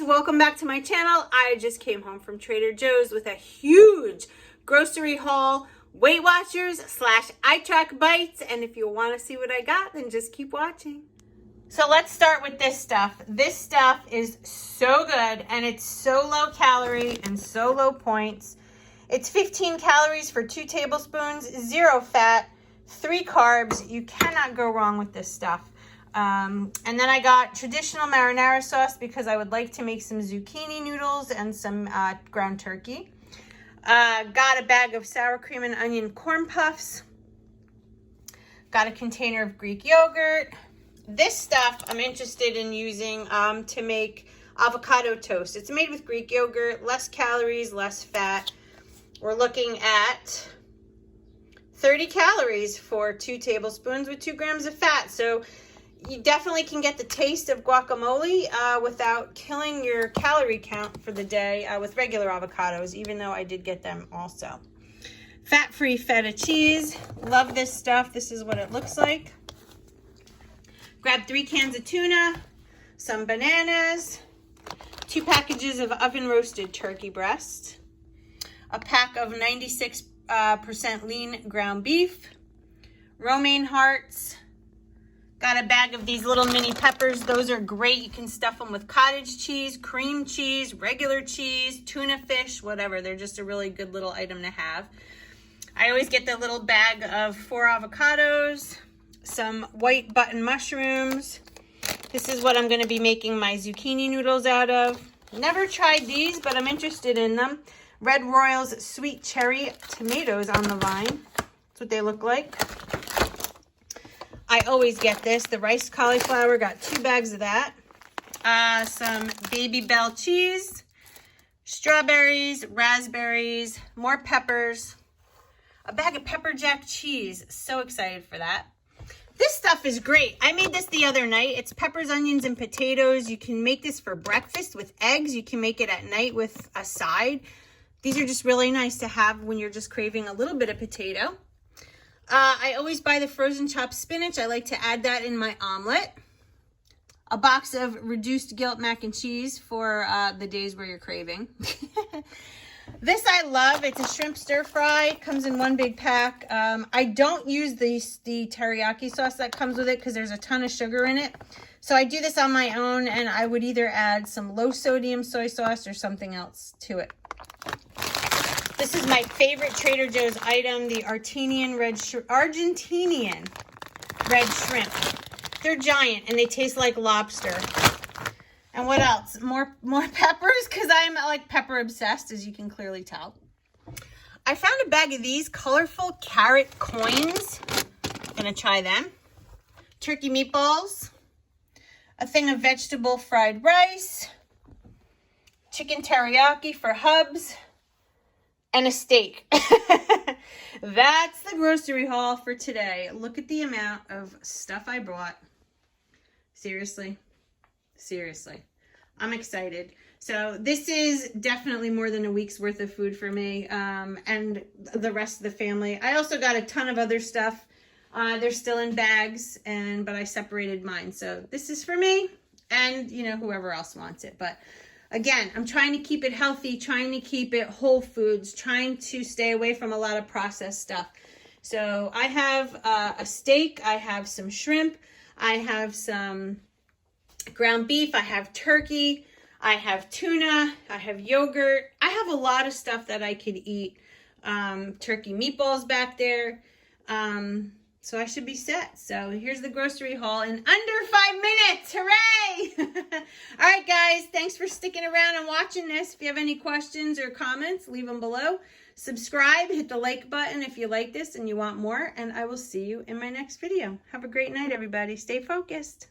welcome back to my channel. I just came home from Trader Joe's with a huge grocery haul, Weight Watchers / ITrackBites, and if you want to see what I got, then just keep watching. So let's start with this stuff. This stuff is so good, and it's so low calorie and so low points. It's 15 calories for 2 tablespoons, 0 fat, 3 carbs. You cannot go wrong with this stuff. And then I got traditional marinara sauce because I would like to make some zucchini noodles and some ground turkey. Got a bag of sour cream and onion corn puffs. Got a container of Greek yogurt. This stuff I'm interested in using to make avocado toast. It's made with Greek yogurt, less calories, less fat. We're looking at 30 calories for 2 tablespoons with 2 grams of fat. So you definitely can get the taste of guacamole without killing your calorie count for the day with regular avocados, even though I did get them also. Fat-free feta cheese. Love this stuff. This is what it looks like. Grab 3 cans of tuna, some bananas, 2 packages of oven-roasted turkey breast, a pack of 96% lean ground beef, romaine hearts. Got a bag of these little mini peppers. Those are great. You can stuff them with cottage cheese, cream cheese, regular cheese, tuna fish, whatever. They're just a really good little item to have. I always get the little bag of 4 avocados, some white button mushrooms. This is what I'm going to be making my zucchini noodles out of. Never tried these, but I'm interested in them. Red Royals sweet cherry tomatoes on the vine. That's what they look like. I always get this. The rice cauliflower, got 2 bags of that. Some Baby Bell cheese, strawberries, raspberries, more peppers, a bag of pepper jack cheese. So excited for that. This stuff is great. I made this the other night. It's peppers, onions, and potatoes. You can make this for breakfast with eggs. You can make it at night with a side. These are just really nice to have when you're just craving a little bit of potato. I always buy the frozen chopped spinach. I like to add that in my omelet. A box of reduced guilt mac and cheese for the days where you're craving. This I love. It's a shrimp stir fry. Comes in 1 big pack. I don't use the teriyaki sauce that comes with it because there's a ton of sugar in it. So I do this on my own, and I would either add some low sodium soy sauce or something else to it. This is my favorite Trader Joe's item, the Argentinian red shrimp. They're giant and they taste like lobster. And what else? More peppers, because I'm like pepper obsessed, as you can clearly tell. I found a bag of these colorful carrot coins. Gonna try them. Turkey meatballs. A thing of vegetable fried rice. Chicken teriyaki for hubs. And a steak. That's the grocery haul for today. Look at the amount of stuff I bought. Seriously. I'm excited. So this is definitely more than a week's worth of food for me and the rest of the family. I also got a ton of other stuff. They're still in bags, but I separated mine. So this is for me and, whoever else wants it. But again, I'm trying to keep it healthy, trying to keep it whole foods, trying to stay away from a lot of processed stuff. So I have a steak, I have some shrimp, I have some ground beef, I have turkey, I have tuna, I have yogurt. I have a lot of stuff that I could eat. Turkey meatballs back there. So I should be set. So here's the grocery haul in under 5 minutes. Hooray! All right, guys. Thanks for sticking around and watching this. If you have any questions or comments, leave them below. Subscribe. Hit the like button if you like this and you want more. And I will see you in my next video. Have a great night, everybody. Stay focused.